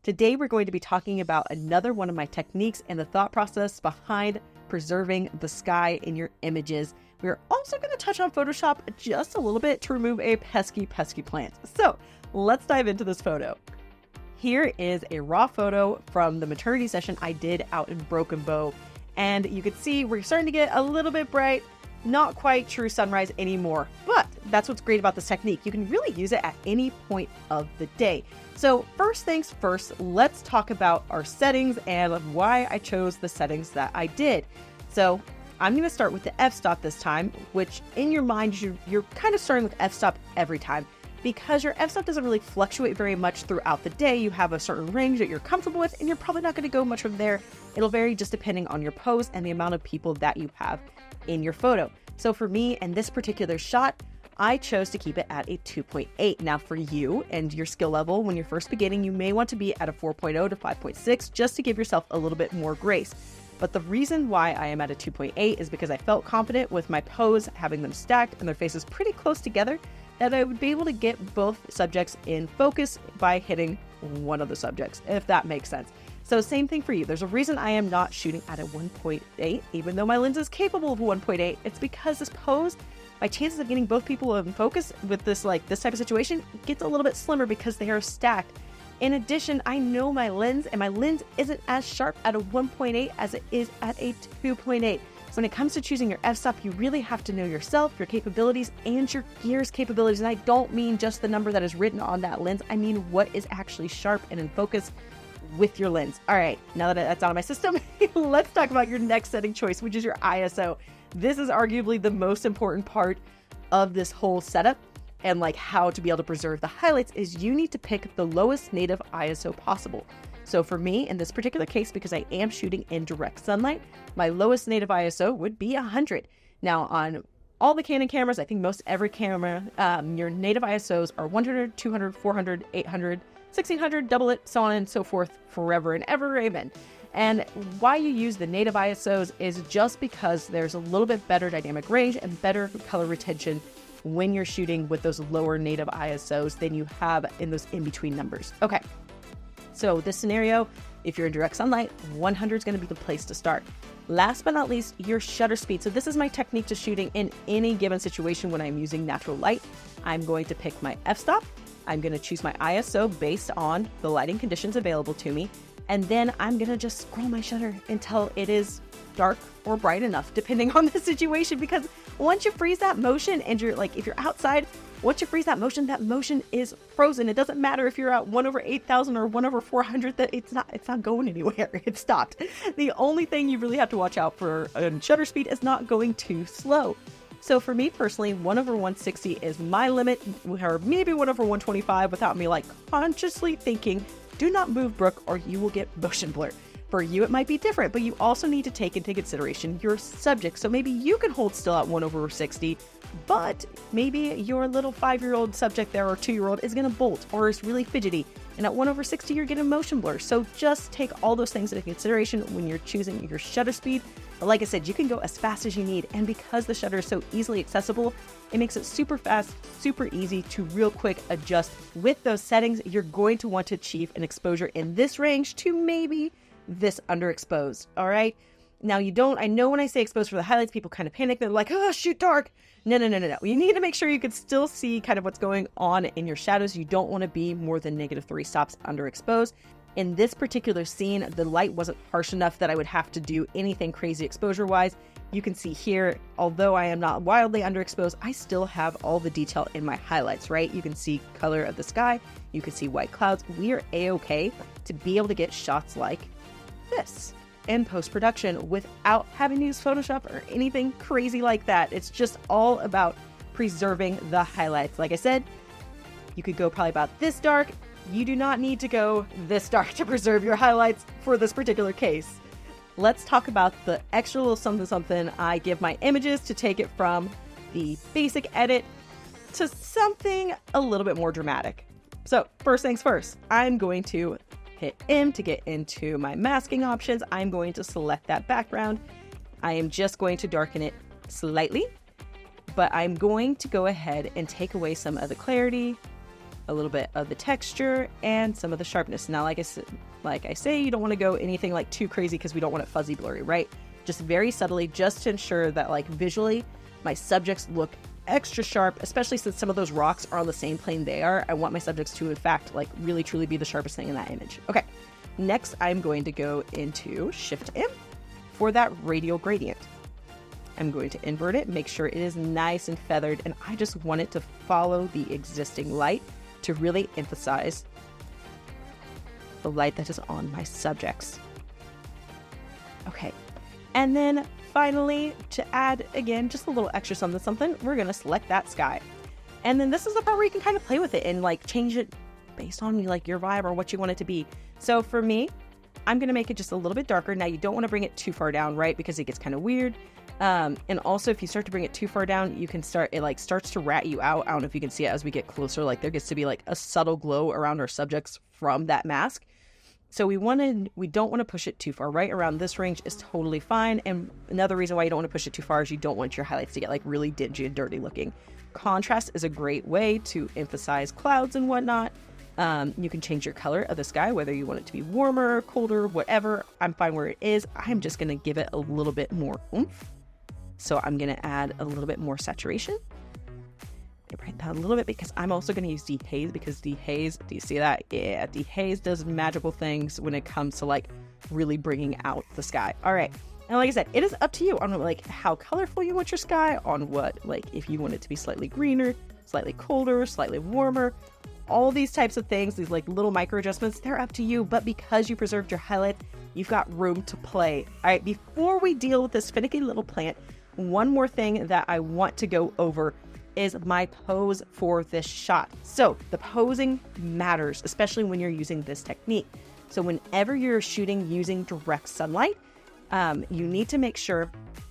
Today, we're going to be talking about another one of my techniques and the thought process behind preserving the sky in your images. We're also going to touch on Photoshop just a little bit to remove a pesky plant. So let's dive into this photo. Here is a raw photo from the maternity session I did out in Broken Bow. And you can see we're starting to get a little bit bright, not quite true sunrise anymore, but that's what's great about this technique. You can really use it at any point of the day. So first things first, let's talk about our settings and why I chose the settings that I did. So I'm going to start with the f-stop this time, which in your mind, you're kind of starting with f-stop every time because your f-stop doesn't really fluctuate very much throughout the day. You have a certain range that you're comfortable with, and you're probably not going to go much from there. It'll vary just depending on your pose and the amount of people that you have in your photo. So for me, in this particular shot, I chose to keep it at a 2.8. Now for you and your skill level, when you're first beginning, you may want to be at a 4.0 to 5.6 just to give yourself a little bit more grace. But the reason why I am at a 2.8 is because I felt confident with my pose, having them stacked and their faces pretty close together, that I would be able to get both subjects in focus by hitting one of the subjects, if that makes sense. So same thing for you. There's a reason I am not shooting at a 1.8, even though my lens is capable of 1.8. It's because this pose, my chances of getting both people in focus with this type of situation gets a little bit slimmer because they are stacked. In addition, I know my lens, and my lens isn't as sharp at a 1.8 as it is at a 2.8. So when it comes to choosing your f-stop, you really have to know yourself, your capabilities, and your gear's capabilities. And I don't mean just the number that is written on that lens. I mean what is actually sharp and in focus with your lens. All right, now that that's out of my system, let's talk about your next setting choice, which is your ISO. This is arguably the most important part of this whole setup, and like how to be able to preserve the highlights is you need to pick the lowest native ISO possible. So for me, in this particular case, because I am shooting in direct sunlight, my lowest native ISO would be 100. Now on all the Canon cameras, I think most every camera, your native ISOs are 100, 200, 400, 800, 1600, double it, so on and so forth, forever and ever, amen. And why you use the native ISOs is just because there's a little bit better dynamic range and better color retention when you're shooting with those lower native ISOs than you have in those in-between numbers. Okay, so this scenario, if you're in direct sunlight, 100 is going to be the place to start. Last but not least, your shutter speed. So this is my technique to shooting in any given situation when I'm using natural light. I'm going to pick my f-stop. I'm going to choose my ISO based on the lighting conditions available to me. And then I'm going to just scroll my shutter until it is dark or bright enough, depending on the situation. Because once you freeze that motion and you're like, if you're outside, once you freeze that motion is frozen. It doesn't matter if you're at 1/8,000 or 1/400, that it's not going anywhere. It's stopped. The only thing you really have to watch out for shutter speed is not going too slow. So for me personally, 1/160 is my limit, or maybe 1/125 without me like consciously thinking, do not move, Brooke, or you will get motion blur. For you, it might be different, but you also need to take into consideration your subject. So maybe you can hold still at 1/60, but maybe your little 5-year-old subject there or 2-year-old is going to bolt or is really fidgety. And at 1/60, you're getting motion blur. So just take all those things into consideration when you're choosing your shutter speed. But like I said, you can go as fast as you need. And because the shutter is so easily accessible, it makes it super fast, super easy to real quick adjust. With those settings, you're going to want to achieve an exposure in this range to maybe this underexposed. All right. Now I know when I say exposed for the highlights, people kind of panic. They're like, oh, shoot dark. No. You need to make sure you can still see kind of what's going on in your shadows. You don't want to be more than -3 stops underexposed. In this particular scene, the light wasn't harsh enough that I would have to do anything crazy exposure-wise. You can see here, although I am not wildly underexposed, I still have all the detail in my highlights, right? You can see color of the sky. You can see white clouds. We are A-okay to be able to get shots like this in post-production without having to use Photoshop or anything crazy like that. It's just all about preserving the highlights. Like I said, you could go probably about this dark. You do not need to go this dark to preserve your highlights for this particular case. Let's talk about the extra little something I give my images to take it from the basic edit to something a little bit more dramatic. So first things first, I'm going to hit M to get into my masking options. I'm going to select that background. I am just going to darken it slightly, but I'm going to go ahead and take away some of the clarity a little bit of the texture, and some of the sharpness. Now, like I say, you don't want to go anything like too crazy because we don't want it fuzzy blurry, right? Just very subtly, just to ensure that like visually my subjects look extra sharp, especially since some of those rocks are on the same plane they are. I want my subjects to in fact like really truly be the sharpest thing in that image. Okay, next I'm going to go into Shift M for that radial gradient. I'm going to invert it, make sure it is nice and feathered, and I just want it to follow the existing light to really emphasize the light that is on my subjects. Okay, and then finally, to add, again, just a little extra something, we're going to select that sky. And then this is the part where you can kind of play with it and like change it based on like your vibe or what you want it to be. So for me, I'm going to make it just a little bit darker. Now you don't want to bring it too far down, right? Because it gets kind of weird. And also if you start to bring it too far down, you can it like starts to rat you out. I don't know if you can see it as we get closer, like there gets to be like a subtle glow around our subjects from that mask. So we don't want to push it too far. Right around this range is totally fine. And another reason why you don't want to push it too far is you don't want your highlights to get like really dingy and dirty looking. Contrast is a great way to emphasize clouds and whatnot. You can change your color of the sky, whether you want it to be warmer, colder, whatever. I'm fine where it is. I'm just going to give it a little bit more oomph. So I'm going to add a little bit more saturation. Brighten that a little bit because I'm also going to use dehaze, because dehaze, do you see that? Yeah, dehaze does magical things when it comes to like really bringing out the sky. All right. And like I said, it is up to you on like how colorful you want your sky, on what, like if you want it to be slightly greener, slightly colder, slightly warmer, all these types of things, these like little micro adjustments, they're up to you. But because you preserved your highlight, you've got room to play. All right. Before we deal with this finicky little plant, one more thing that I want to go over is my pose for this shot. So the posing matters, especially when you're using this technique. So whenever you're shooting using direct sunlight, you need to make sure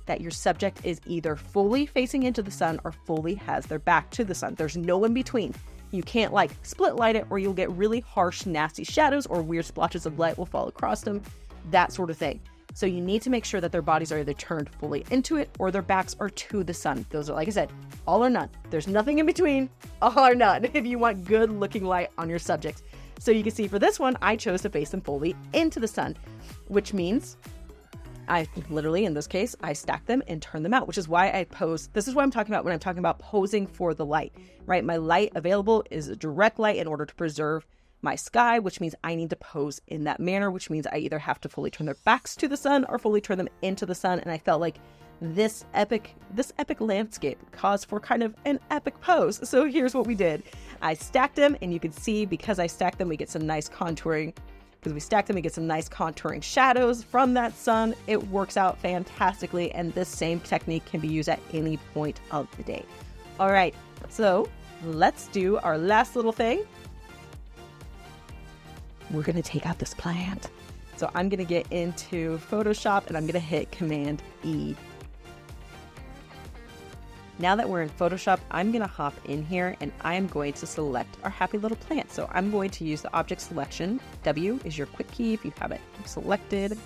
that your subject is either fully facing into the sun or fully has their back to the sun. There's no in between. You can't like split light it or you'll get really harsh, nasty shadows or weird splotches of light will fall across them, that sort of thing. So you need to make sure that their bodies are either turned fully into it or their backs are to the sun. Those are, like I said, all or none. There's nothing in between, all or none, if you want good looking light on your subjects. So you can see for this one, I chose to face them fully into the sun, which means I literally, in this case, I stack them and turn them out, which is why I pose. This is what I'm talking about when I'm talking about posing for the light, right? My light available is a direct light in order to preserve my sky, which means I need to pose in that manner, which means I either have to fully turn their backs to the sun or fully turn them into the sun. And I felt like this epic landscape caused for kind of an epic pose. So here's what we did. I stacked them, and you can see because I stacked them, we get some nice contouring. Because we stacked them, we get some nice contouring shadows from that sun. It works out fantastically, and this same technique can be used at any point of the day. All right, so let's do our last little thing. We're going to take out this plant. So I'm going to get into Photoshop and I'm going to hit Command E. Now that we're in Photoshop, I'm going to hop in here and I'm going to select our happy little plant. So I'm going to use the object selection. W is your quick key if you have it selected.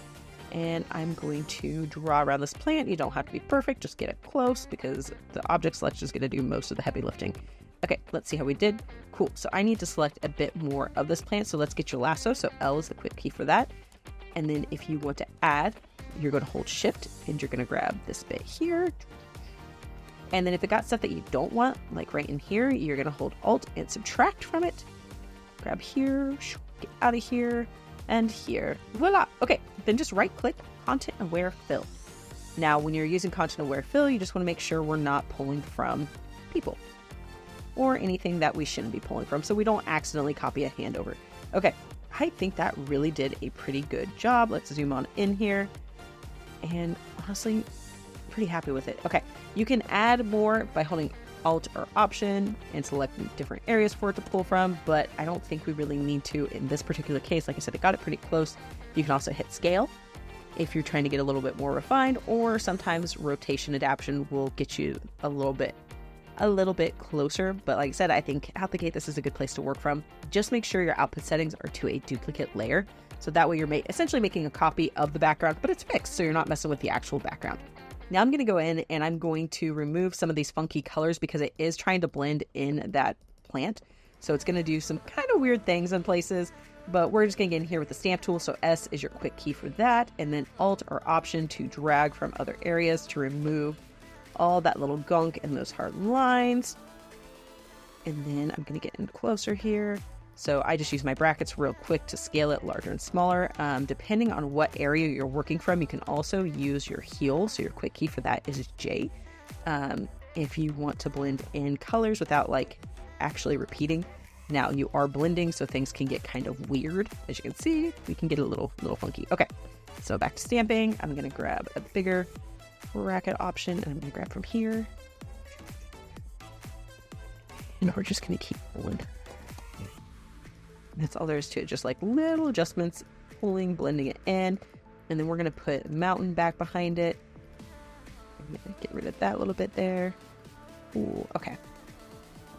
And I'm going to draw around this plant. You don't have to be perfect, just get it close because the object selection is going to do most of the heavy lifting. Okay, let's see how we did. Cool, so I need to select a bit more of this plant, so let's get your lasso. So L is the quick key for that. And then if you want to add, you're going to hold Shift, and you're going to grab this bit here. And then if it got stuff that you don't want, like right in here, you're going to hold Alt and subtract from it. Grab here, get out of here, and here. Voila! Okay, then just right-click, Content Aware Fill. Now, when you're using Content Aware Fill, you just want to make sure we're not pulling from people or anything that we shouldn't be pulling from, so we don't accidentally copy a hand over. Okay, I think that really did a pretty good job. Let's zoom on in here, and honestly, pretty happy with it. Okay, you can add more by holding Alt or Option and selecting different areas for it to pull from, but I don't think we really need to in this particular case. Like I said, it got it pretty close. You can also hit Scale if you're trying to get a little bit more refined, or sometimes rotation adaptation will get you a little bit closer. But like I said, I think out the gate, this is a good place to work from. Just make sure your output settings are to a duplicate layer. So that way you're essentially making a copy of the background, but it's fixed. So you're not messing with the actual background. Now I'm going to go in and I'm going to remove some of these funky colors because it is trying to blend in that plant. So it's going to do some kind of weird things in places, but we're just going to get in here with the stamp tool. So S is your quick key for that, and then Alt or Option to drag from other areas to remove all that little gunk and those hard lines. And then I'm going to get in closer here. So I just use my brackets real quick to scale it larger and smaller. Depending on what area you're working from, you can also use your heel. So your quick key for that is J. If you want to blend in colors without like actually repeating. Now you are blending, so things can get kind of weird. As you can see, we can get a little funky. Okay, so back to stamping. I'm going to grab a bigger bracket option, and I'm going to grab from here. And we're just going to keep pulling. That's all there is to it. Just like little adjustments, pulling, blending it in. And then we're going to put mountain back behind it. I'm going to get rid of that little bit there. Ooh, okay.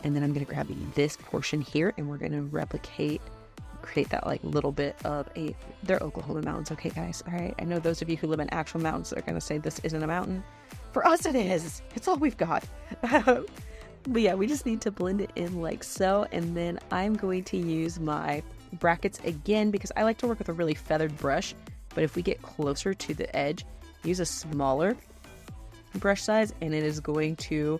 And then I'm going to grab this portion here, and we're going to create that like little bit of they're Oklahoma mountains. Okay, guys. All right. I know those of you who live in actual mountains are going to say this isn't a mountain. For us, it is. It's all we've got. But yeah, we just need to blend it in like so. And then I'm going to use my brackets again because I like to work with a really feathered brush. But if we get closer to the edge, use a smaller brush size, and it is going to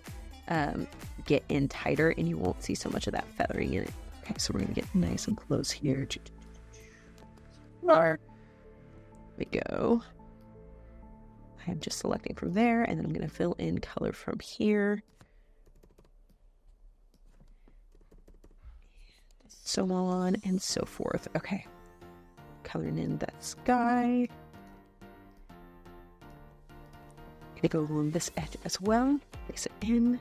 get in tighter, and you won't see so much of that feathering in it. Okay, so we're going to get nice and close here. There we go. I'm just selecting from there, and then I'm going to fill in color from here. So on and so forth. Okay. Coloring in that sky. Gonna go along this edge as well. Place it in.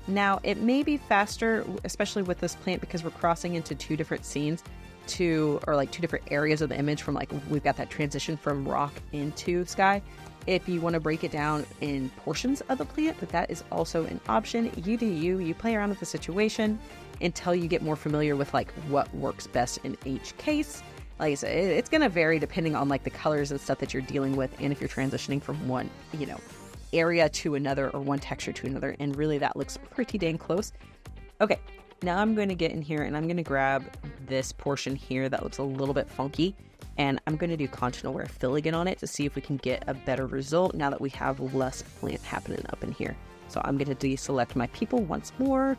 Now, it may be faster, especially with this plant, because we're crossing into two different scenes or like two different areas of the image from like, we've got that transition from rock into sky. If you want to break it down in portions of the plant, but that is also an option. You do you play around with the situation until you get more familiar with like what works best in each case. Like I said, it's going to vary depending on like the colors and stuff that you're dealing with, and if you're transitioning from one, area to another or one texture to another, and really that looks pretty dang close. Okay, now I'm going to get in here and I'm going to grab this portion here that looks a little bit funky, and I'm going to do contour wear fill again on it to see if we can get a better result now that we have less plant happening up in here. So I'm going to deselect my people once more,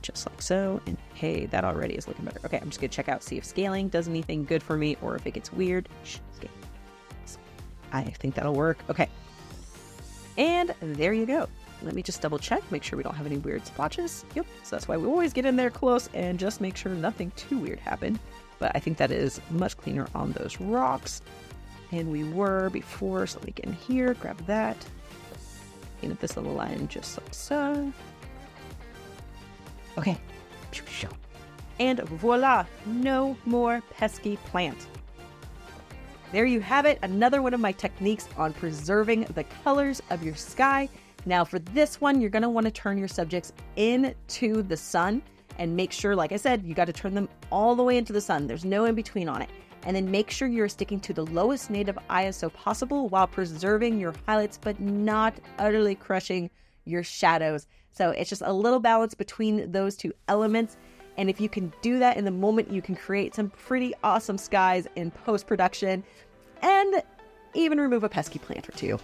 just like so, and hey, that already is looking better. Okay, I'm just going to check out, see if scaling does anything good for me or if it gets weird. I think that'll work. Okay. And there you go. Let me just double check, make sure we don't have any weird splotches. Yep, so that's why we always get in there close and just make sure nothing too weird happened. But I think that is much cleaner on those rocks. And we were before, so let me get in here, grab that. Clean up this little line just like so. Okay. And voila, no more pesky plant. There you have it, another one of my techniques on preserving the colors of your sky. Now for this one, you're going to want to turn your subjects into the sun, and make sure, like I said, you got to turn them all the way into the sun. There's no in between on it. And then make sure you're sticking to the lowest native ISO possible while preserving your highlights, but not utterly crushing your shadows. So it's just a little balance between those two elements. And if you can do that in the moment, you can create some pretty awesome skies in post-production and even remove a pesky plant or two.